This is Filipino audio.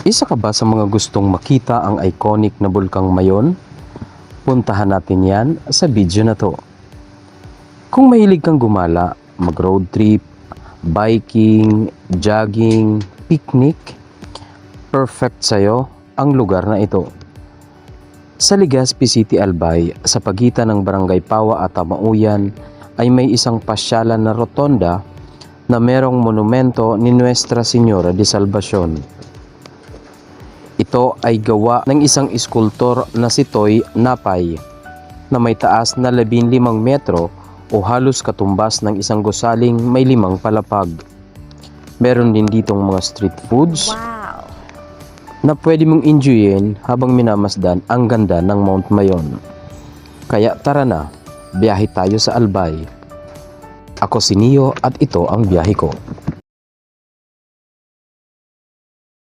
Isa ka ba sa mga gustong makita ang iconic na Bulkang Mayon? Puntahan natin yan sa video na to. Kung mahilig kang gumala, mag-road trip, biking, jogging, picnic, perfect sa'yo ang lugar na ito. Sa Legazpi City, Albay, sa pagitan ng Barangay Pawa at Tamauyan, ay may isang pasyalan na rotonda na merong monumento ni Nuestra Señora de Salvacion. Ito ay gawa ng isang iskultor na si Toy Napay na may taas na 15 metro o halos katumbas ng isang gusaling may 5 palapag. Meron din ditong mga street foods na pwede mong enjoyin habang minamasdan ang ganda ng Mount Mayon. Kaya tara na, biyahe tayo sa Albay. Ako si Neo at ito ang biyahe ko.